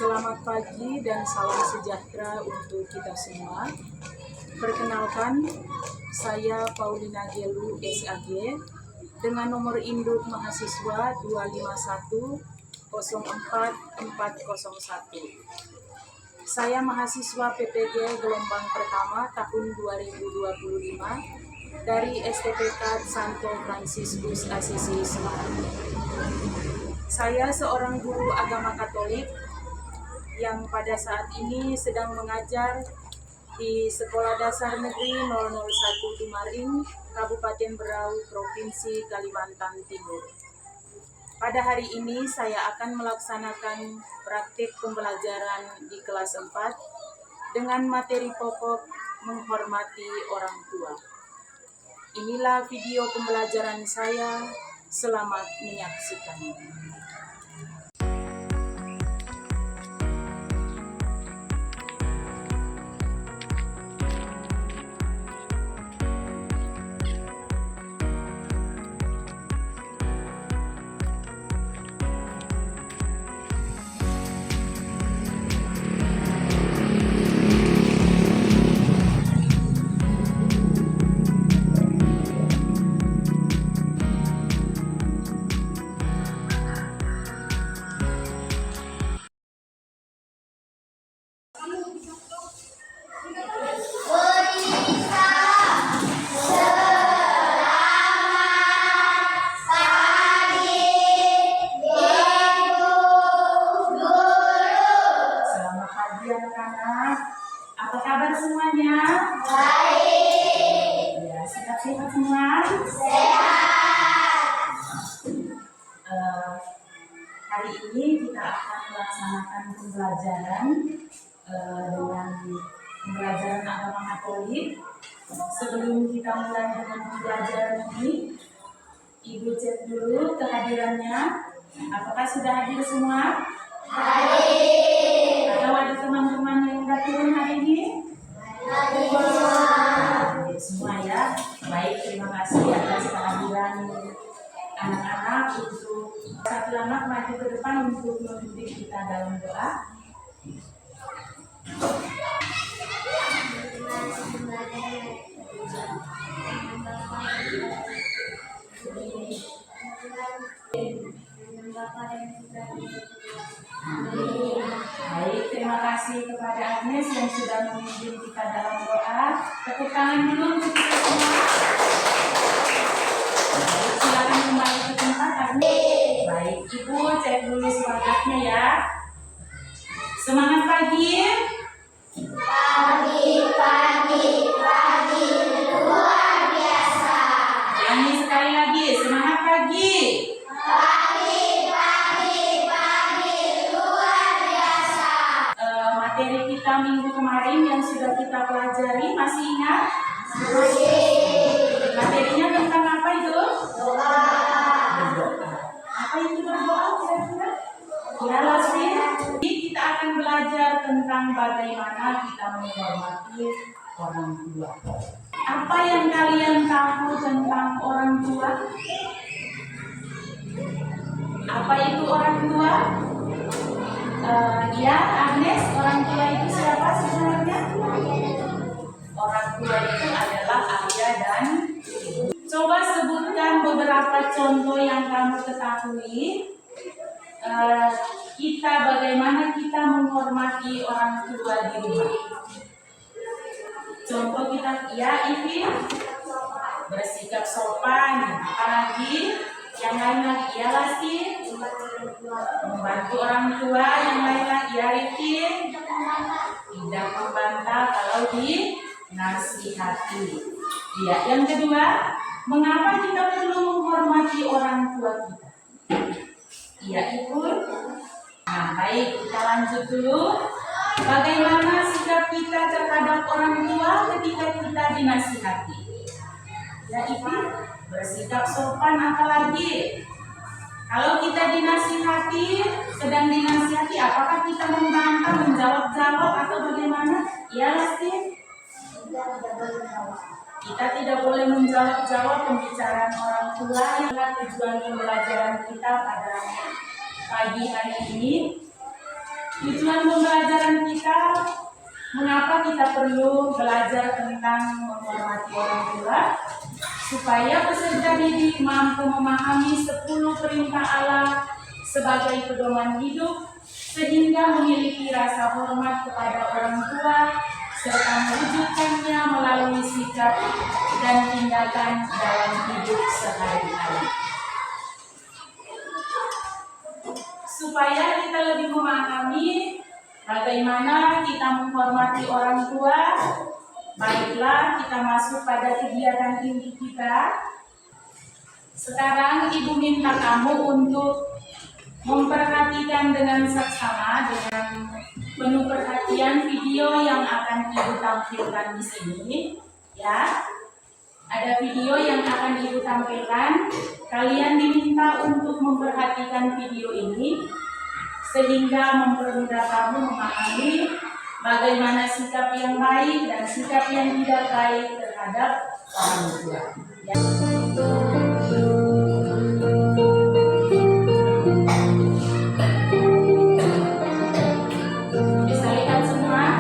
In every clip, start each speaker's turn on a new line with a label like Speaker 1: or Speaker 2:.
Speaker 1: Selamat pagi dan salam sejahtera untuk kita semua. Perkenalkan, saya Paulina Gelu SAG dengan nomor induk mahasiswa 251044401. Saya mahasiswa PPG gelombang pertama tahun 2025 dari STPK Santo Fransiskus Assisi Semarang. Saya seorang guru agama Katolik yang pada saat ini sedang mengajar di Sekolah Dasar Negeri 001 Dumaring, Kabupaten Berau, Provinsi Kalimantan Timur. Pada hari ini saya akan melaksanakan praktik pembelajaran di kelas 4 dengan materi pokok menghormati orang tua. Inilah video pembelajaran saya, selamat menyaksikan. Apa kabar semuanya? Baik. Ya, sehat-sehat semua? Sehat. Hari ini kita akan melaksanakan pembelajaran dengan pembelajaran agama Katolik. Sebelum kita mulai dengan pembelajaran ini, Ibu cek dulu kehadirannya. Apakah sudah hadir semua? Hadir. Atau ada teman-teman yang sudah turun hari ini? Hadir semua ya. Baik, terima kasih atas kehadiran anak-anak. Untuk satu anak maju ke depan untuk memimpin kita dalam doa. Baik, terima kasih kepada Agnes yang sudah memimpin kita dalam doa. Tepuk tangan dulu untuk kita semua. Baik, silakan kembali ke tempat Agnes. Baik, Ibu cek dulu semangatnya ya. Semangat pagi. Pagi, luar biasa. Ulangi sekali lagi, semangat pagi. Materi kita minggu kemarin yang sudah kita pelajari, masih ingat? Materinya tentang apa itu? Doa. Apa itu berdoa kira-kira? Ya, Lasri. Kita akan belajar tentang bagaimana kita menghormati orang tua. Apa yang kalian tahu tentang orang tua? Apa itu orang tua? Ya, Agnes, orang tua itu siapa sebenarnya? Orang tua itu adalah ayah dan ibu. Coba sebutkan beberapa contoh yang kamu ketahui. Bagaimana kita menghormati orang tua di rumah. Contoh kita, ya Ivi, bersikap sopan. Apalagi yang lain lagi, ya Lasti, membantu orang tua. Yang lain lagi, ya Rifki, tidak membantah kalau dinasihati. Ya, yang kedua, mengapa kita perlu menghormati orang tua kita? Iya, Ibu. Nah, baik, kita lanjut dulu. Bagaimana sikap kita terhadap orang tua ketika kita dinasihati? Ya, Ibu, bersikap sopan. Apalagi kalau kita dinasihati, sedang dinasihati, apakah kita membantah, menjawab-jawab atau bagaimana? Ya, Lasti. Kita tidak boleh menjawab-jawab pembicaraan orang tua. Yang tujuan pembelajaran kita pada pagi hari ini Tujuan pembelajaran kita, mengapa kita perlu belajar tentang menghormati orang tua? Supaya peserta didik mampu memahami 10 perintah Allah sebagai pedoman hidup, sehingga memiliki rasa hormat kepada orang tua, serta mewujudkannya melalui sikap dan tindakan dalam hidup sehari-hari. Supaya kita lebih memahami bagaimana kita menghormati orang tua, baiklah kita masuk pada kegiatan inti kita. Sekarang Ibu minta kamu untuk memperhatikan dengan seksama, dengan penuh perhatian video yang akan Ibu tampilkan di sini, ya. Ada video yang akan Ibu tampilkan. Kalian diminta untuk memperhatikan video ini sehingga mempermudah kamu memahami bagaimana sikap yang baik dan sikap yang tidak baik terhadap orang tua. Ya. Bisa lihat semua?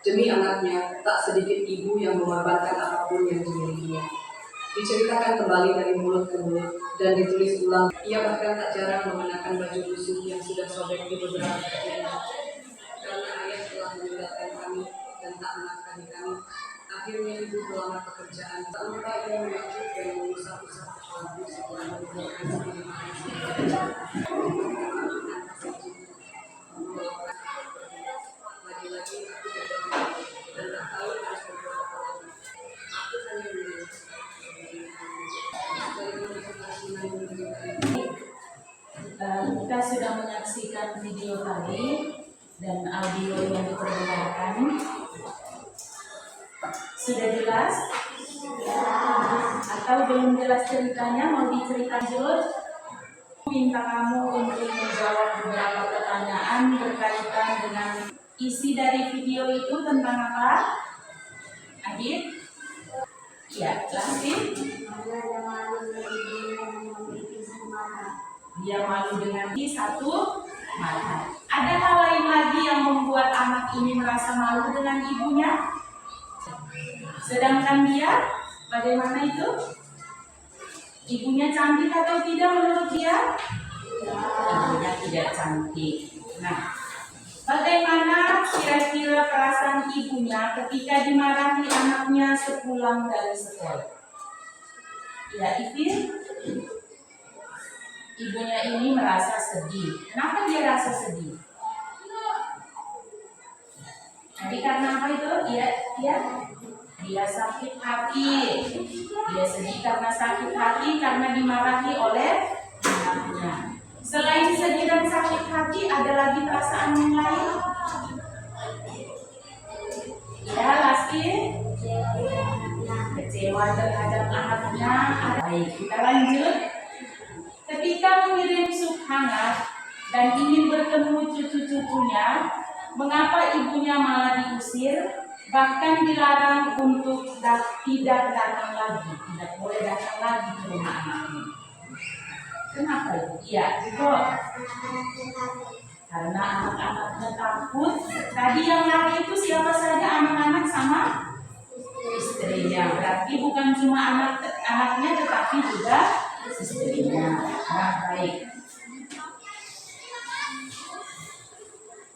Speaker 2: Demi anaknya, tak sedikit ibu yang mengorbankan apapun yang dimilikinya. Diceritakan kembali dari mulut ke mulut dan ditulis ulang. Ia bahkan tak jarang mengenakan baju busuk yang sudah sobek di beberapa bagian. Karena ayah telah meninggalkan kami dan tak menafkahi kami, akhirnya ibu melamar pekerjaan. Tak lupa ia mengajuk dan mengusap-usap lampu setelah meninggalkan sendiri lagi-lagi aku berdoa dan tak tahu harus berdoa apa lagi. Aku hanya menangis.
Speaker 1: Kita sudah menyaksikan video tadi dan audio yang diperdengarkan. Sudah jelas? Atau belum jelas ceritanya, mau diceritakan? Minta kamu untuk menjawab beberapa pertanyaan berkaitan dengan isi dari video itu tentang apa? Adit? Ya, lanjut. Dia malu dengan satu mata. Ada hal lain lagi yang membuat anak ini merasa malu dengan ibunya? Sedangkan dia, bagaimana itu? Ibunya cantik atau tidak menurut dia? Ibunya tidak cantik. Nah, bagaimana kira-kira perasaan ibunya ketika dimarahi anaknya sepulang dari sekolah? Ya, Ivin? Ibunya ini merasa sedih. Kenapa dia rasa sedih? Jadi karena apa itu? Dia sakit hati. Dia sedih karena sakit hati karena dimarahi oleh anaknya. Selain sedih dan sakit hati, ada lagi perasaan yang lain? Ya, Lasti? Kecewa terhadap anaknya. Baik, kita lanjut. Ketika mengirim sup hangat dan ingin bertemu cucu-cucunya, mengapa ibunya malah diusir? Bahkan dilarang untuk tidak datang lagi, tidak boleh datang lagi ke rumah anaknya. Kenapa itu? Iya, itu karena anak-anaknya takut. Tadi yang lari itu siapa saja? Anak-anak sama istrinya. Berarti bukan cuma anaknya, tetapi juga istrinya. Nah, baik.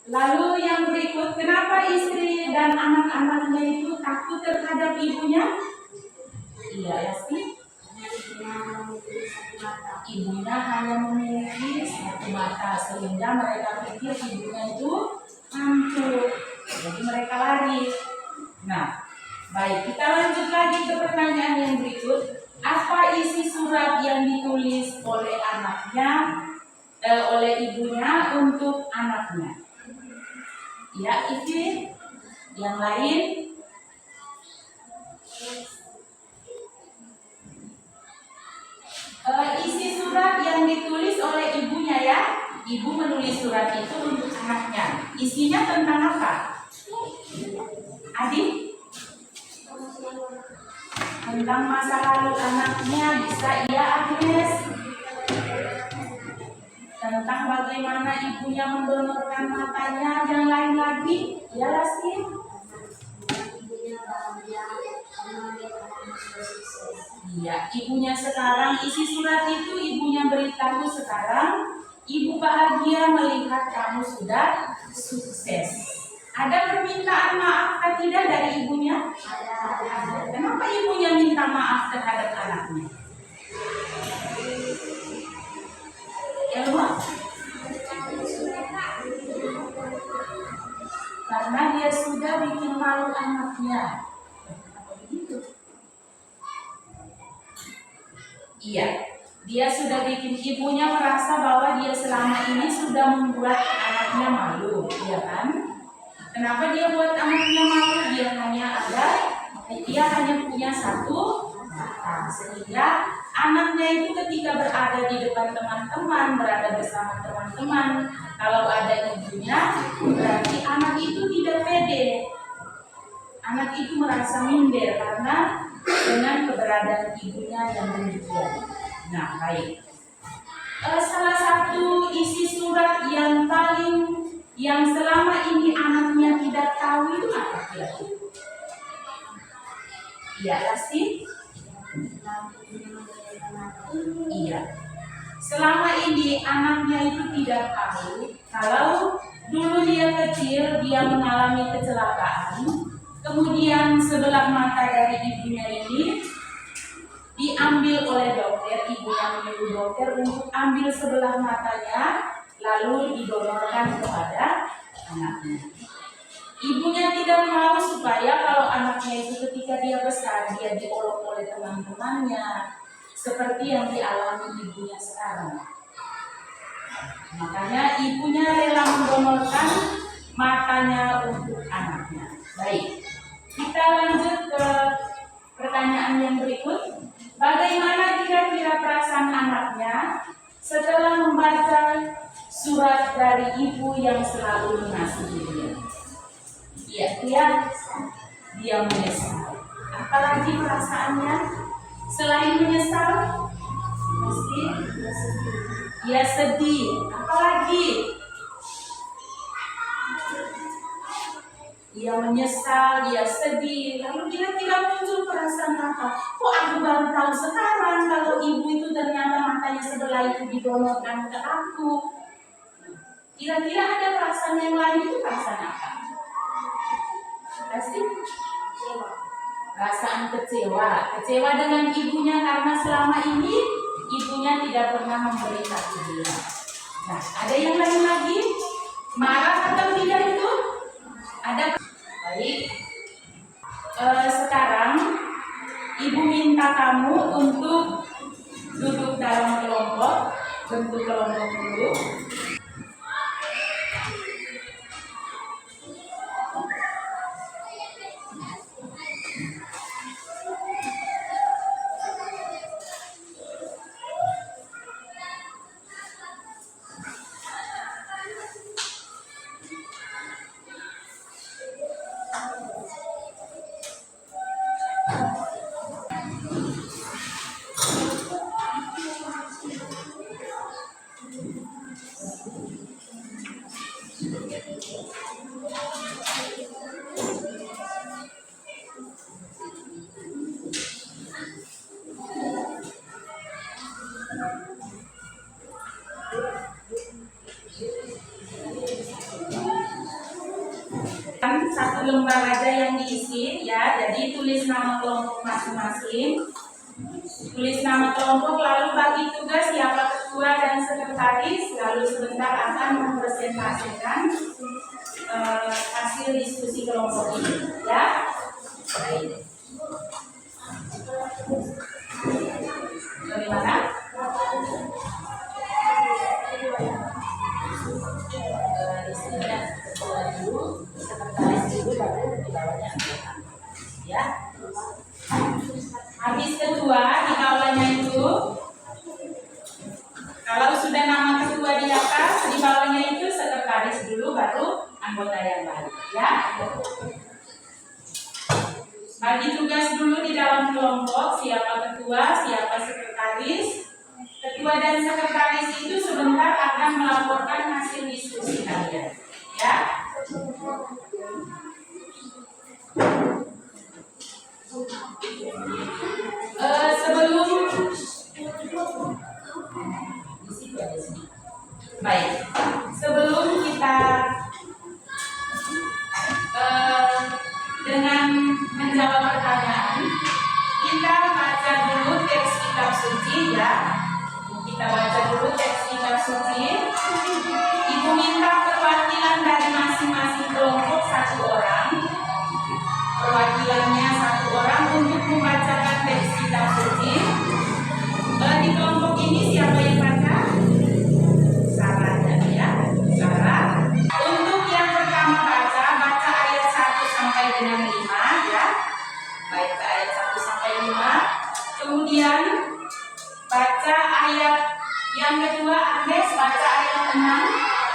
Speaker 1: Lalu yang berikut, kenapa istri dan anak-anaknya itu takut terhadap ibunya? Iya, Esti. Ibunya hanya memiliki satu mata, sehingga mereka pikir ibunya itu hantu. Jadi mereka lari. Nah, Baik, kita lanjut lagi ke pertanyaan yang berikut. Apa isi surat yang ditulis oleh oleh ibunya untuk anaknya? Ya, isi yang lain. Isi surat yang ditulis oleh ibunya ya. Ibu menulis surat itu untuk anaknya. Isinya tentang apa? Adik? Tentang masa lalu anaknya, bisa iya Agnes? Tentang bagaimana ibunya mendonorkan matanya, yang lain lagi? Ya Lastin? Iya, ibunya sekarang, isi surat itu ibunya beritahu sekarang, ibu bahagia melihat kamu sudah sukses. Ada permintaan maaf atau tidak dari ibunya? Ada. Kenapa ibunya minta maaf terhadap anaknya? Elma? Karena dia sudah bikin malu anaknya. Apa begitu? Iya, dia sudah bikin, ibunya merasa bahwa dia selama ini sudah membuat anaknya malu, ya kan? Kenapa dia buat anaknya malu? Dia hanya punya satu mata, sehingga anaknya itu ketika berada di depan teman-teman, berada bersama teman-teman, kalau ada ibunya, berarti anak itu tidak pede. Anak itu merasa minder karena dengan keberadaan ibunya yang demikian. Nah, baik. Salah satu isi surat yang selama ini anaknya tidak tahu itu apa kira-kira? Iya, Lasti? Iya. Selama ini anaknya itu tidak tahu kalau dulu dia kecil dia mengalami kecelakaan, kemudian sebelah mata dari ibunya ini diambil oleh dokter, ibu yang menyuruh dokter untuk ambil sebelah matanya, lalu didonorkan kepada anaknya. Ibunya tidak mau supaya kalau anaknya itu ketika dia besar, dia diolok oleh teman-temannya, seperti yang dialami ibunya sekarang. Makanya ibunya rela mendonorkan matanya untuk anaknya. Baik, kita lanjut ke pertanyaan yang berikut. Bagaimana kira-kira perasaan anaknya setelah membaca surat dari ibu yang selalu mengasihi dia? Dia menyesal. Apalagi perasaannya selain menyesal, pasti dia sedih. Apalagi dia menyesal, dia sedih. Lalu kira-kira muncul perasaan apa? Kok aku baru tahu sekarang kalau ibu itu ternyata matanya sebelah itu didonorkan ke aku. Kira-kira ada perasaan yang lain, itu perasaan apa? Pasti perasaan kecewa. Kecewa dengan ibunya karena selama ini ibunya tidak pernah memberi kasih dia. Nah, ada yang lain lagi? Marah atau tidak itu? Ada. Baik. Sekarang ibu minta kamu untuk duduk dalam kelompok, bentuk kelompok dulu. Satu lembar aja yang diisi ya, jadi tulis nama kelompok masing-masing, tulis nama kelompok, lalu bagi tugas siapa ketua dan sekretaris, lalu sebentar akan mempresentasikan hasil diskusi kelompok ini ya. Baik. kelompok, siapa ketua, siapa sekretaris. Ketua dan sekretaris itu sebentar akan melaporkan hasil diskusi kalian, ya. Sebelum kita dengan menjawab pertanyaan, kita baca dulu teks kitab suci, ya. Kita baca dulu teks kitab suci. Ibu minta perwakilan dari masing-masing kelompok satu orang. Perwakilannya satu orang untuk membacakan teks kitab suci. Di kelompok ini siapa yang baca? Sarah, ya. Sarah. Untuk yang pertama baca ayat 1 sampai dengan 5, ya. Baca ayat 1 sampai 5. Kemudian baca ayat yang kedua, Agnes baca ayat 6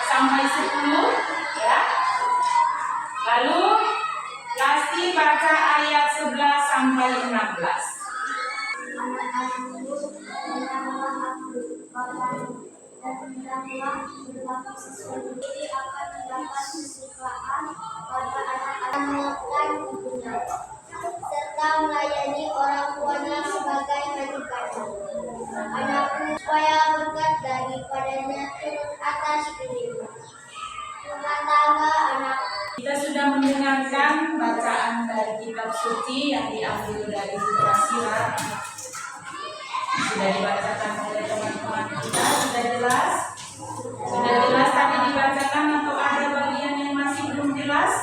Speaker 1: sampai 10, ya. Lalu Lasti baca ayat 11 sampai 16.
Speaker 3: Anak-anakku, dengarlah aku, dan hendaklah berlaku sesuai diri akan mendapat kesukaan pada anak-anak melakukan ibunya, serta melayani orang tuanya sebagai majikannya. Anakku, supaya berkat daripadanya turun atas dirimu. Rumah tangga anak.
Speaker 1: Kita sudah mendengarkan bacaan dari kitab suci yang diambil dari Sutra Sirat. Sudah dibacakan oleh teman-teman kita, sudah jelas? Sudah jelas tadi dibacakan atau ada bagian yang masih belum jelas?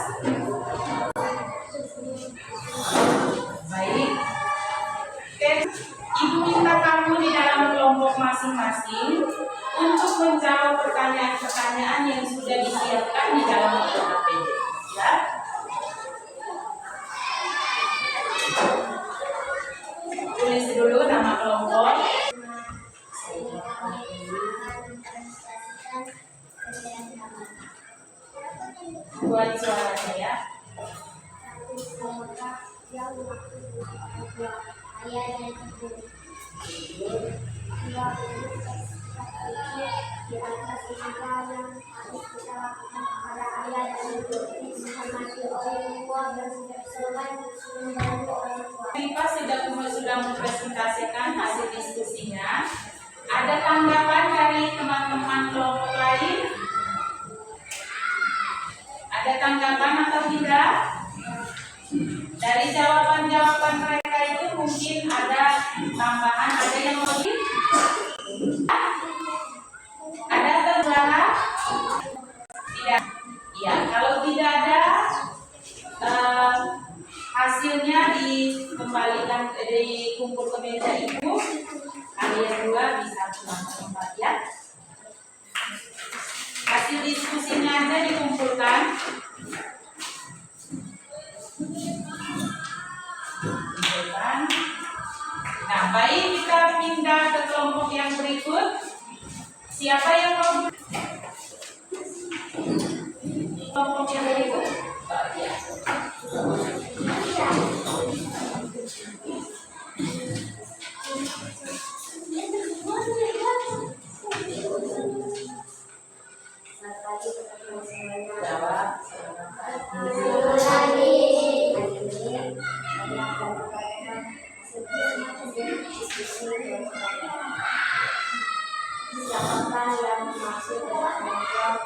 Speaker 1: Baik. Ibu minta kamu di dalam kelompok masing-masing untuk menjawab pertanyaan-pertanyaan yang sudah disiapkan di dalam KPD, ya. Tulis dulu nama kelompok. Buat suaranya, ya. Rifa sudah mempresentasikan hasil diskusinya. Ada tanggapan dari teman-teman kelompok lain? Ada tanggapan atau tidak? Dari jawaban-jawaban mereka itu mungkin ada tambahan, ada yang lebih? Ada tambahan? Tidak. Ya, kalau tidak ada, hasilnya dikembalikan, dikumpul ke meja ibu. Kalian dua bisa pulang ke tempat, ya. Hasil diskusinya aja dikumpulkan. Nah, baik, kita pindah ke kelompok yang berikut. Siapa yang mau? Kelompok yang berikut. Ya. Jawab.
Speaker 3: Siapa yang dimaksud dengan menjawab?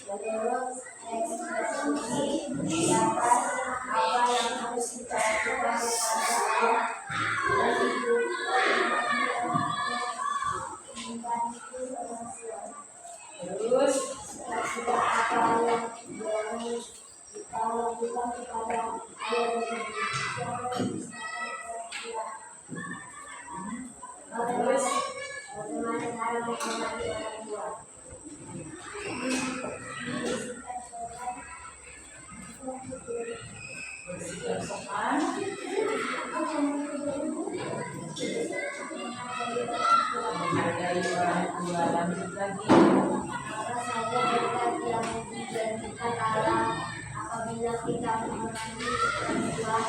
Speaker 3: Menurut ekspresi siapa apa yang harus kita lakukan kepada ibu
Speaker 1: Terus
Speaker 3: sudah apa yang harus kita lakukan kepada ayah dan ibu. Terus bagaimana cara menghormati orang tua?
Speaker 1: bersikap sopan. Menghargai orang tua. Lanjut lagi.
Speaker 3: Apa saja berkat yang dijanjikan Allah apabila Marilah kita menghormati orang tua.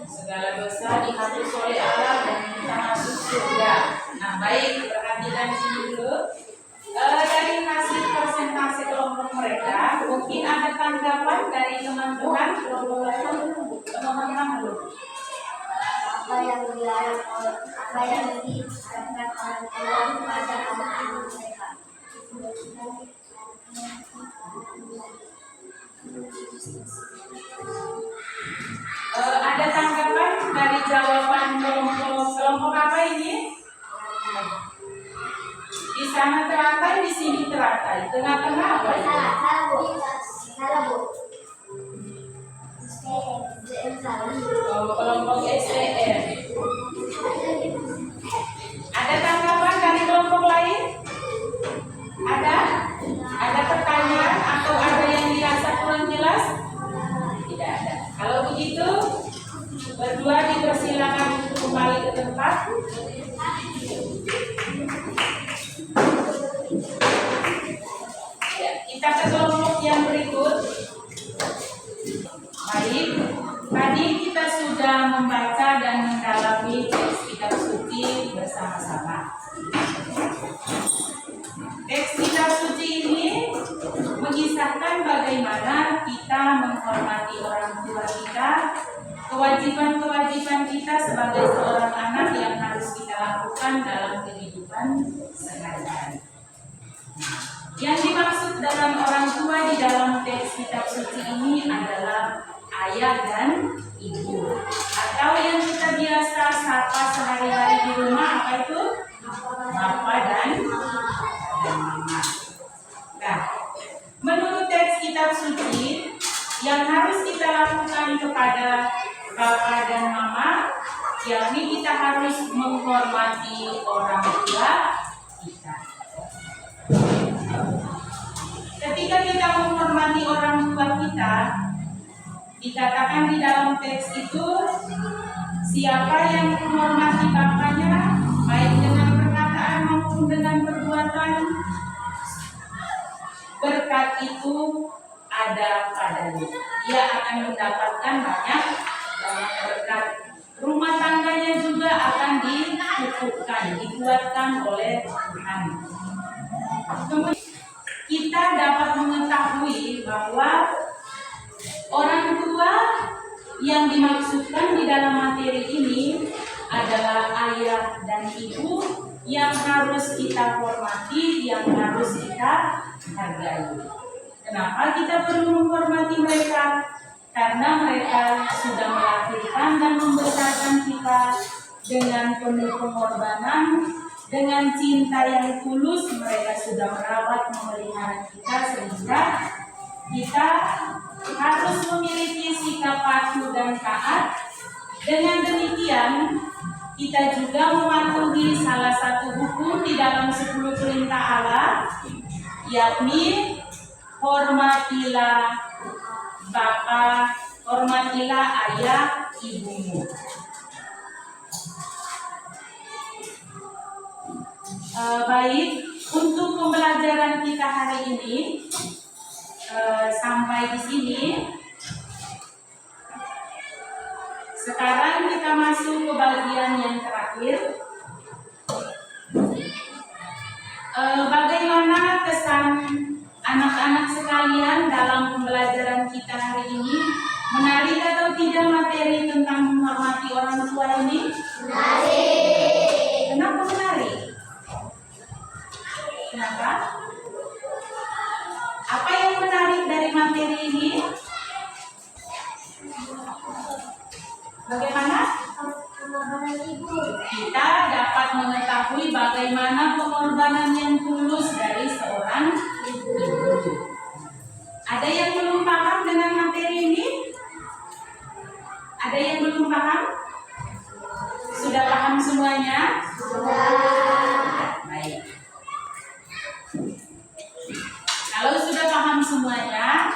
Speaker 1: Segala dosa dihapus oleh Allah dan kita masuk surga. Nah, baik, perhatikan sini dulu. Dari hasil persentase kelompok mereka, mungkin ada tanggapan dari teman-teman teman-teman dulu.
Speaker 3: Apa yang dilarang apa yang diharapkan orang tua pada anak-anak mereka.
Speaker 1: Ada tanggapan dari jawaban kelompok apa ini? Di sana teratai, di sini teratai. Tengah-tengah apa ini?
Speaker 3: Salah bu.
Speaker 1: Kelompok STM. Ada tanggapan dari kelompok lain? Ada? Ada pertanyaan atau ada yang dirasa kurang jelas? Tidak ada. Kalau begitu, berdua dipersilakan untuk kembali ke tempat. Ya, kita ke kelompok yang berikut. Baik, tadi kita sudah membaca dan mendalami teks kitab suci bersama-sama. Teks kitab suci ini mengisahkan bagaimana kita menghormati orang tua kita, kewajiban-kewajiban kita sebagai seorang anak yang harus kita lakukan dalam kehidupan sehari-hari. Yang dimaksud dalam orang tua di dalam teks kitab suci ini adalah ayah dan ibu, atau yang kita biasa sapa sehari-hari di rumah, apa itu? Bapak dan mama. Nah, menurut teks kitab suci, yang harus kita lakukan kepada bapak dan mama, yakni kita harus menghormati orang tua kita. Ketika kita menghormati orang tua kita, dikatakan di dalam teks itu, siapa yang menghormati bapaknya, baik dengan perkataan maupun dengan perbuatan, berkat itu ada padanya. Dia akan mendapatkan banyak berkat. Rumah tangganya juga akan dicukupkan, dikuatkan oleh Tuhan. Kemudian kita dapat mengetahui bahwa orang tua yang dimaksudkan di dalam materi ini adalah ayah dan ibu yang harus kita hormati, yang harus kita hargai. Kenapa kita perlu menghormati mereka? Karena mereka sudah melahirkan dan membesarkan kita dengan penuh pengorbanan, dengan cinta yang tulus. Mereka sudah merawat, memelihara kita, sehingga kita harus memiliki sikap patuh dan taat. Dengan demikian, kita juga mematuhi salah satu hukum di dalam 10 perintah Allah, yakni hormatilah bapa, hormatilah ayah ibumu. Baik, untuk pembelajaran kita hari ini sampai di sini. Sekarang kita masuk ke bagian yang terakhir. Bagaimana kesan anak-anak sekalian dalam pembelajaran kita hari ini? Menarik atau tidak materi tentang menghormati orang tua ini? Menarik. Kenapa menarik? Kenapa? Apa yang menarik dari materi ini? Bagaimana? Kita dapat mengetahui bagaimana pengorbanan yang tulus dari seorang ibu. Ada yang belum paham dengan materi ini? Ada yang belum paham? Sudah paham semuanya? Sudah. Baik. Kalau sudah paham semuanya,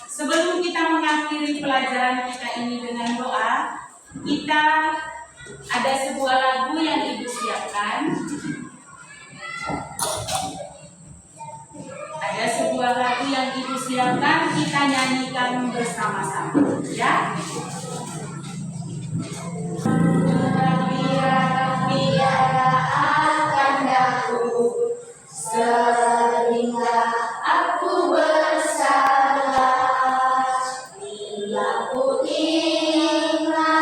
Speaker 1: sebelum kita mengakhiri pelajaran kita ini dengan doa, kita Ada sebuah lagu yang Ibu siapkan. Ada sebuah lagu yang Ibu siapkan, kita nyanyikan bersama-sama, ya. Biara akan daku, sehingga aku bersalah. Bila ku ingat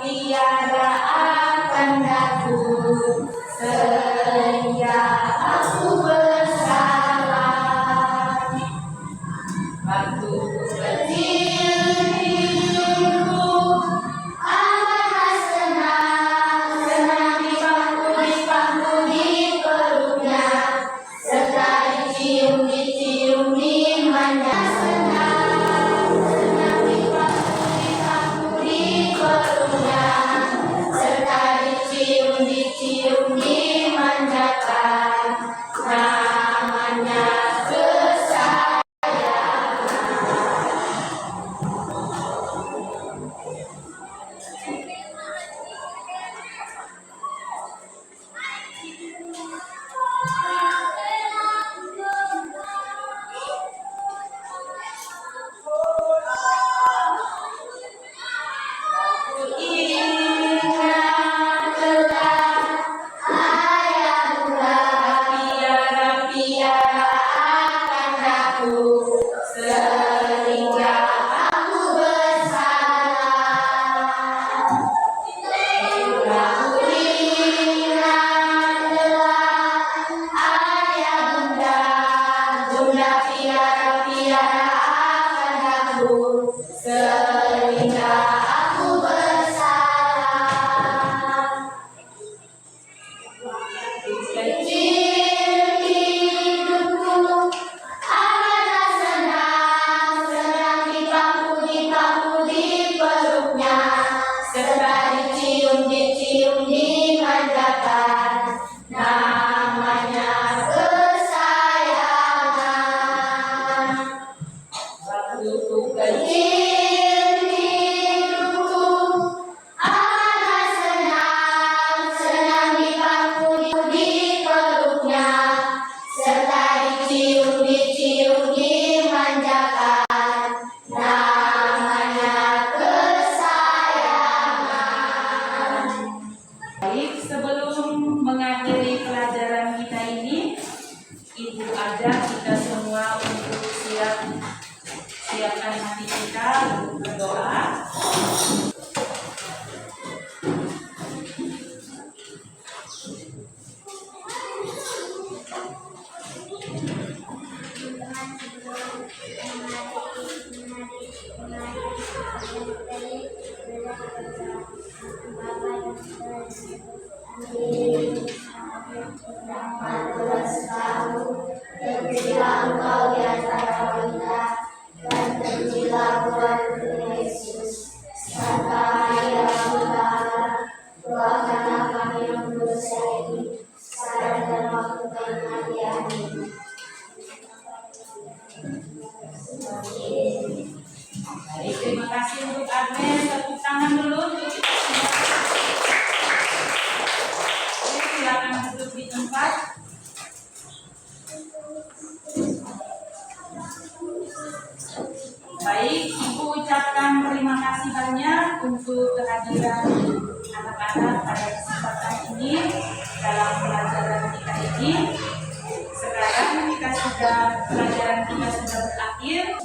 Speaker 1: tiada akan daku, sehingga aku bersalah. Waktu kecil hidupku amat senang, senang dipangku di peluknya, serta dicium di manja. Senang, senang dipangku di peluknya, serta dicium dimanjakan, namanya sehingga aku bersalah. Kecil hidupku amat senang, senang dipangku di peluknya, serta dicium dimanjakan, namanya kesayangan. Waktu ku kecil hidupku amat senang, senang dipangku di peluknya, serta dicium dimanjakan, namanya kesayangan. Baik, sebelum mengakhiri pelajaran kita ini, Ibu ajak kita semua untuk siapkan hati kita untuk berdoa.
Speaker 3: Terpujilah Engkau di antara wanita, dan terpujilah buah Yesus. Santa Maria Bunda Allah, doakanlah kami yang berdosa ini, sekarang dan waktu kami mati. Amin.
Speaker 1: Baik, terima kasih untuk Agnes. Tepuk tangan dulu untuk kita semua. Oke, silakan duduk di tempat. Baik, Ibu ucapkan terima kasih banyak untuk kehadiran anak-anak pada kesempatan ini dalam pelajaran kita ini. Sekarang pelajaran kita sudah berakhir.